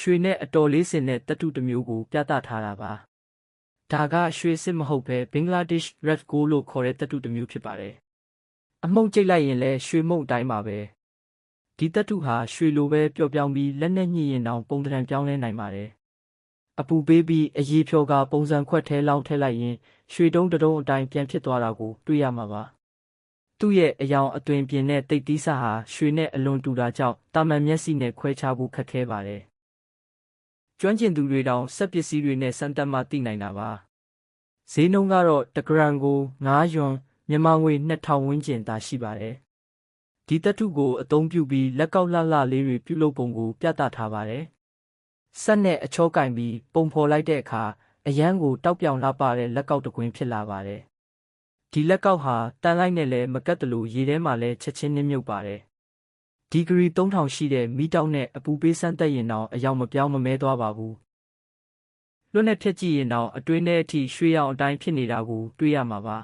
ရွှေနဲ့အတော်လေးစင်တဲ့သတ္တုတစ်မျိုးကိုပြသထားတာပါဒါကရွှေစစ်မဟုတ်ဘဲဘင်္ဂလားဒေ့ရှ် Red Gold လို့ခေါ်တဲ့သတ္တုတစ်မျိုးဖြစ်ပါတယ်အမှုန့်ကြိတ်လိုက်ရင်လည်းရွှေမုန့်အတိုင်းပါပဲဒီသတ္တုဟာရွှေလိုပဲပျော့ပြောင်းပြီးလက်နဲ့ညှိရင်တောင်ပုံသဏ္ဍာန်ပြောင်းလဲနိုင်ပါတယ်အပူပေးပြီးအရေဖြော်ကပုံစံခွက်ထဲလောင်းထည့်လိုက်ရင်ရွှေတုံးတုံးအတိုင်းပြန်ဖြစ်သွားတာကိုတွေ့ရမှာပါသူ့ရဲ့အယောင်အသွင်ပြင်တဲ့တိတ်တီးဆဟာရွှေနဲ့အလွန်တူတာကြောင့်တာမန်မျက်စိနဲ့ခွဲခြားဖို့ခက်ခဲပါတယ်ကျွမ်းကျင်သူတွေတောင်စက်ပစ္စည်းတွေနဲ့စမ်းသပ်မှသိနိုင်တာပါဈေးနှုန်းကတော့1 ဂရမ်ကို9 ယွမ်မြန်မာငွေ2000ဝန်းကျင်သာရှိပါတယ်ဒီသတ္တုကိုအသုံးပြုပြီးလက်ကောက်လှလှလေးတွေပြုလုပ်ပုံကိုပြသထားပါတယ်ဆက်နဲ့အချောကင်ပြီးပုံဖော်လိုက်တဲ့အခါအရန်ကိုတောက်ပြောင်လှပတဲ့လက်ကောက်တစ်ကွင်းဖြစ်လာပါတယ်ဒီလက်ကောက်ဟာတန်လိုက်နဲ့လည်းမကတ်တလို့ရေထဲမှာလည်းချက်ချင်းနှင်းမြုပ်ပါတယ်ဒီဂရီ3000ရှိတဲ့မီးတောက်နဲ့အပူပေးစမ်းသက်ရင်တော့အယောင်မပြောင်းမမဲသွားပါဘူးလွတ်နဲ့ဖြက်ကြည့်ရင်တော့အတွင်းထဲအထိရွှေရောင်အတိုင်းဖြစ်နေတာကိုတွေ့ရမှာပါ